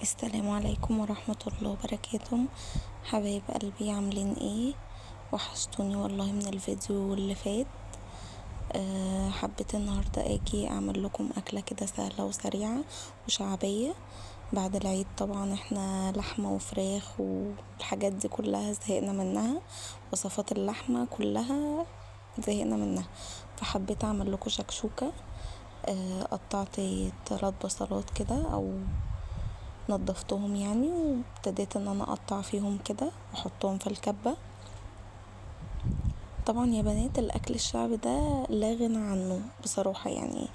السلام عليكم ورحمة الله وبركاته. حبايب قلبي عاملين ايه؟ وحشتوني والله من الفيديو اللي فات. حبيت النهاردة اجي اعمل لكم اكلة كده سهلة وسريعة وشعبية بعد العيد. طبعا احنا لحمة وفراخ والحاجات دي كلها زهقنا منها، وصفات اللحمة كلها زهقنا منها، فحبيت اعمل لكم شكشوكة. قطعت 3 بصلات كده او نضفتهم يعني، وابتديت ان انا اقطع فيهم كده واحطهم في الكبة. طبعا يا بنات الاكل الشعبي ده لا غنى عنه بصراحة، يعني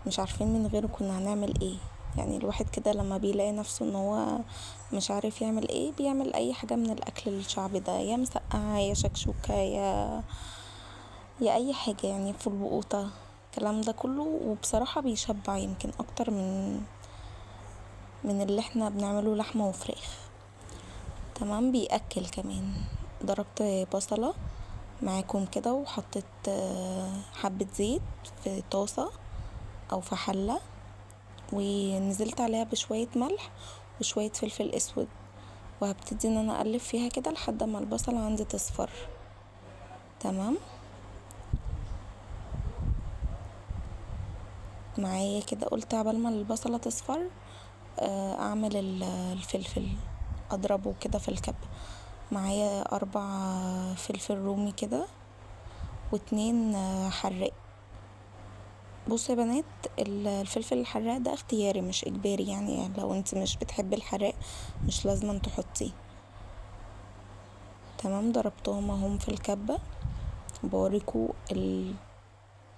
مش عارفين من غيره كنا هنعمل ايه. يعني الواحد كده لما بيلاقي نفسه ان هو مش عارف يعمل ايه بيعمل اي حاجة من الاكل الشعبي ده، يا مسقعة يا شكشوكة يا اي حاجة، يعني فول بقوطة الكلام ده كله. وبصراحة بيشبع يمكن اكتر من اللي احنا بنعمله لحمة وفراخ. تمام، بيأكل كمان. ضربت بصلة معاكم كده وحطيت حبة زيت في طاسة او في حلة، ونزلت عليها بشوية ملح وشوية فلفل اسود، وهبتدي ان انا اقلب فيها كده لحد ما البصلة عندي تصفر. تمام معايا كده، قلت عبال ما البصلة تصفر اعمل الفلفل، اضربه كده في الكب. معايا 4 فلفل رومي كده و2 حراق. بصوا يا بنات، الفلفل الحراق ده اختياري مش اجباري، يعني لو انت مش بتحبي الحراق مش لازم تحطيه. تمام، ضربتهم اهم في الكبة. بوريكوا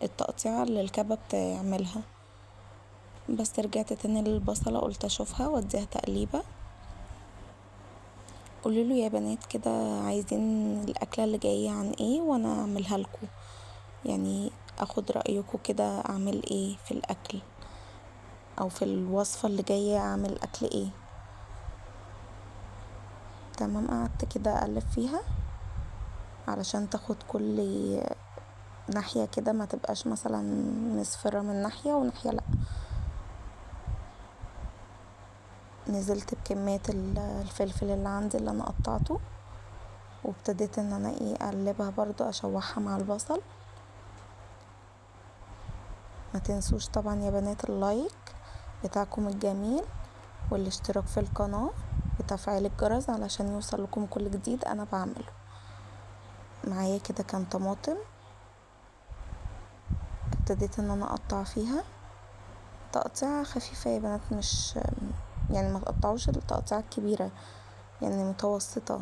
التقطيعة اللي الكبة بتعملها. بس رجعت تاني للبصلة، قلت اشوفها واديها تقليبة. قوليلوا يا بنات كده عايزين الاكلة اللي جاية عن ايه وانا اعملها لكم، يعني اخد رأيكم كده اعمل ايه في الاكل، او في الوصفة اللي جاية اعمل اكل ايه. تمام، قعدت كده اقلب فيها علشان تاخد كل ناحية كده، ما تبقاش مثلا مصفرة من ناحية وناحية لا. نزلت بكمية الفلفل اللي عندي اللي انا قطعته، وابتديت ان انا اقلبها برضو اشوحها مع البصل. ما تنسوش طبعا يا بنات اللايك بتاعكم الجميل، والاشتراك في القناة وتفعيل الجرس علشان يوصل لكم كل جديد انا بعمله. معايا كده كان طماطم، ابتديت ان انا اقطع فيها تقطيعة خفيفة يا بنات، مش يعني ما تقطعوش التقطيعة الكبيرة، يعني متوسطة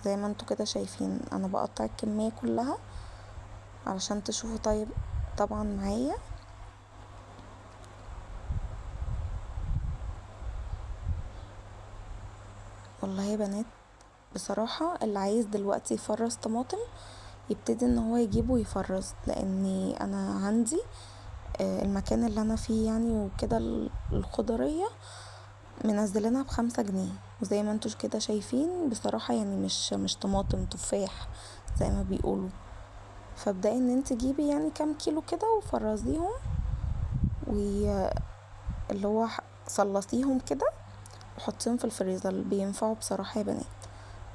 زي ما انتوا كده شايفين. انا بقطع الكمية كلها علشان تشوفوا. طيب طبعا معايا والله يا بنات بصراحة اللي عايز دلوقتي يفرز طماطم يبتدي ان هو يجيبه يفرز، لاني انا عندي المكان اللي انا فيه يعني وكده الخضرية منزلينها ب5 جنيه، وزي ما انتوا كده شايفين بصراحة يعني مش طماطم، تفاح زي ما بيقولوا. فابدأي ان انت جيبي يعني كام كيلو كده وفرزيهم، واللي هو صلصيهم كده وحطيهم في الفريزر، بينفعوا بصراحة يا بنات.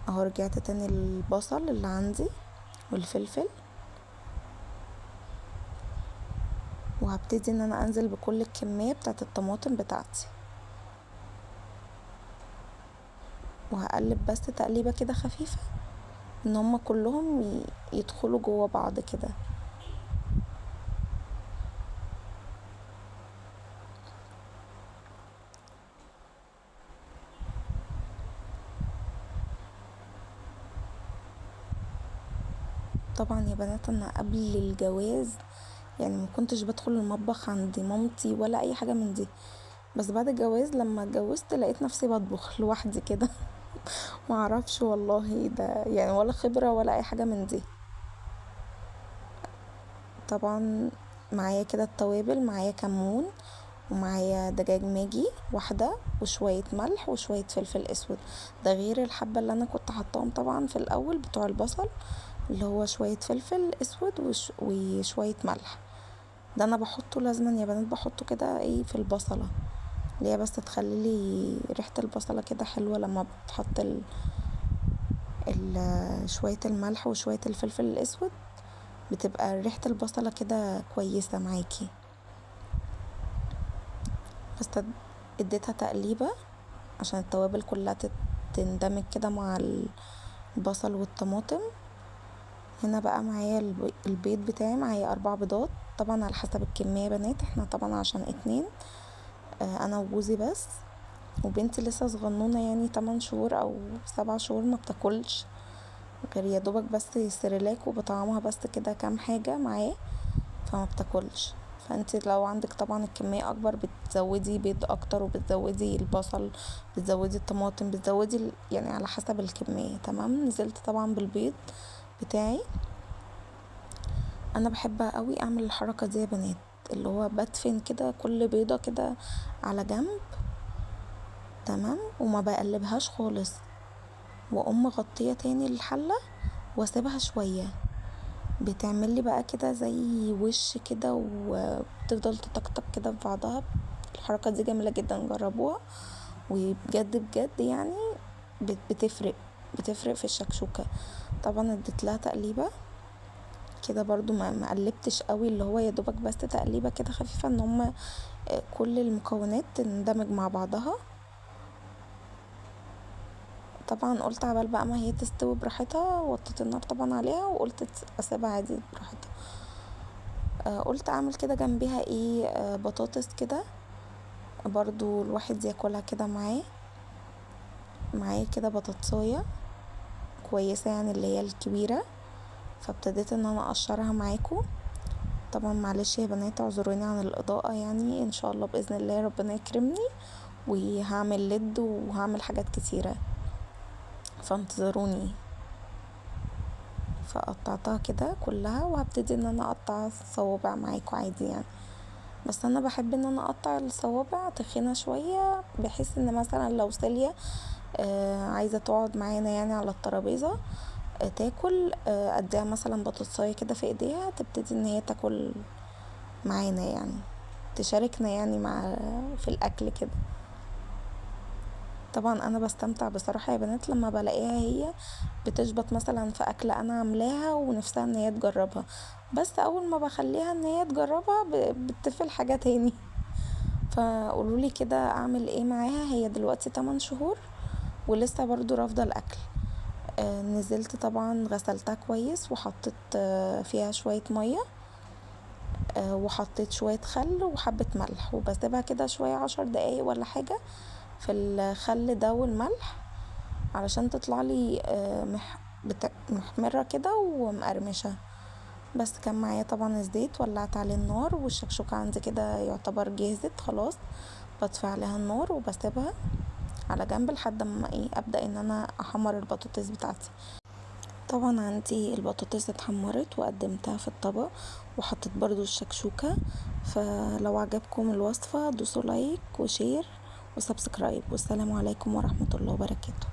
اهو رجعت تاني البصل اللي عندي والفلفل، وهبتدي ان انا انزل بكل الكمية بتاعت الطماطم بتاعتي، وهقلب بس تقليبة كده خفيفة ان هما كلهم يدخلوا جوا بعض كده. طبعا يا بنات انا قبل الجواز يعني ما كنتش بدخل المطبخ عند مامتي ولا اي حاجة من دي، بس بعد الجواز لما اتجوزت لقيت نفسي بطبخ لوحدي كده. ما اعرفش والله ده يعني ولا خبرة ولا اي حاجة من دي. طبعا معايا كده التوابل، معايا كمون ومعايا دجاج ماجي واحدة وشوية ملح وشوية فلفل اسود، ده غير الحبة اللي انا كنت حطاهم طبعا في الاول بتوع البصل، اللي هو شوية فلفل اسود وشوية ملح. ده انا بحطه لازما يا بنات، بحطه كده ايه في البصلة اللي هي بس تخليلي ريحة البصلة كده حلوة لما بتحط شوية الملح وشوية الفلفل الاسود، بتبقى ريحة البصلة كده كويسة معاكي. بس اديتها تقليبة عشان التوابل كلها تندمج كده مع البصل والطماطم. هنا بقى معايا البيض بتاعي، معايا 4 بيضات طبعا على حسب الكمية بنات، احنا طبعا عشان 2 انا وجوزي بس، وبنتي لسه صغنونة يعني 8 شهور او 7 شهور، ما بتاكلش غير يا دوبك بس سيريلاك وبطعمها بس كده كام حاجة معاه، فما بتاكلش. فانت لو عندك طبعا الكمية اكبر بتزودي بيض اكتر، وبتزودي البصل، بتزودي الطماطم، بتزودي يعني على حسب الكمية. تمام. نزلت طبعا بالبيض بتاعي. انا بحب قوي اعمل الحركة دي يا بنات، اللي هو بدفن كده كل بيضة كده على جنب. تمام. وما بقلبهاش خالص، واقوم مغطية تاني الحلة واسيبها شوية، بتعملي بقى كده زي وش كده وبتفضل تطقطق كده في بعضها. الحركة دي جميلة جدا، جربوها وبجد بجد يعني بتفرق في الشكشوكة. طبعا اديت لها تقليبة كده برضو، ما قلبتش قوي، اللي هو يا دوبك بس تقليبة كده خفيفة ان هما كل المكونات تندمج مع بعضها. طبعا قلت عبال بقى ما هي تستوي براحتها، وطيت النار طبعا عليها وقلت اسيبها عادي براحتها. قلت اعمل كده جنبها ايه، بطاطس كده برضو الواحد ياكلها كده معاه كده بطاطساية كويسة يعني اللي هي الكبيرة. فابتديت ان انا اقشرها معاكم. طبعا معلش يا بنات اعذروني عن الاضاءة، يعني ان شاء الله باذن الله ربنا يكرمني وهعمل ليد وهعمل حاجات كتيرة، فانتظروني. فقطعتها كده كلها وهبتدي ان انا اقطع صوابع معاكم عادي يعني. بس انا بحب ان انا اقطع الصوابع تخينة شوية، بحيث ان مثلا لو سيليا عايزة تقعد معانا يعني على الترابيزة تاكل، اديها مثلا بطاطساية كده في ايديها تبتدي ان هي تاكل معانا، يعني تشاركنا يعني في الاكل كده. طبعا انا بستمتع بصراحة يا بنات لما بلاقيها هي بتشبط مثلا في اكلة انا عاملاها ونفسها ان هي تجربها، بس اول ما بخليها ان هي تجربها بتفل حاجة تاني. فقولولي كده اعمل ايه معاها، هي دلوقتي 8 شهور ولسه برضو رافضة الاكل. نزلت طبعا غسلتها كويس وحطيت فيها شوية مية، وحطيت شوية خل وحبة ملح، وبسيبها كده شوية 10 دقايق ولا حاجة في الخل ده والملح علشان تطلع لي محمرة كده ومقرمشة. بس كان معايا طبعا الزيت، ولعت عليه النار والشكشوكة عندي كده يعتبر جهزت خلاص. بطفي عليها النار وبسيبها على جنب لحد ما ابدأ ان انا احمر البطاطس بتاعتي. طبعا عندي البطاطس اتحمرت وقدمتها في الطبق وحطيت برضو الشكشوكة. فلو عجبكم الوصفة دوسوا لايك وشير وسبسكرايب، والسلام عليكم ورحمة الله وبركاته.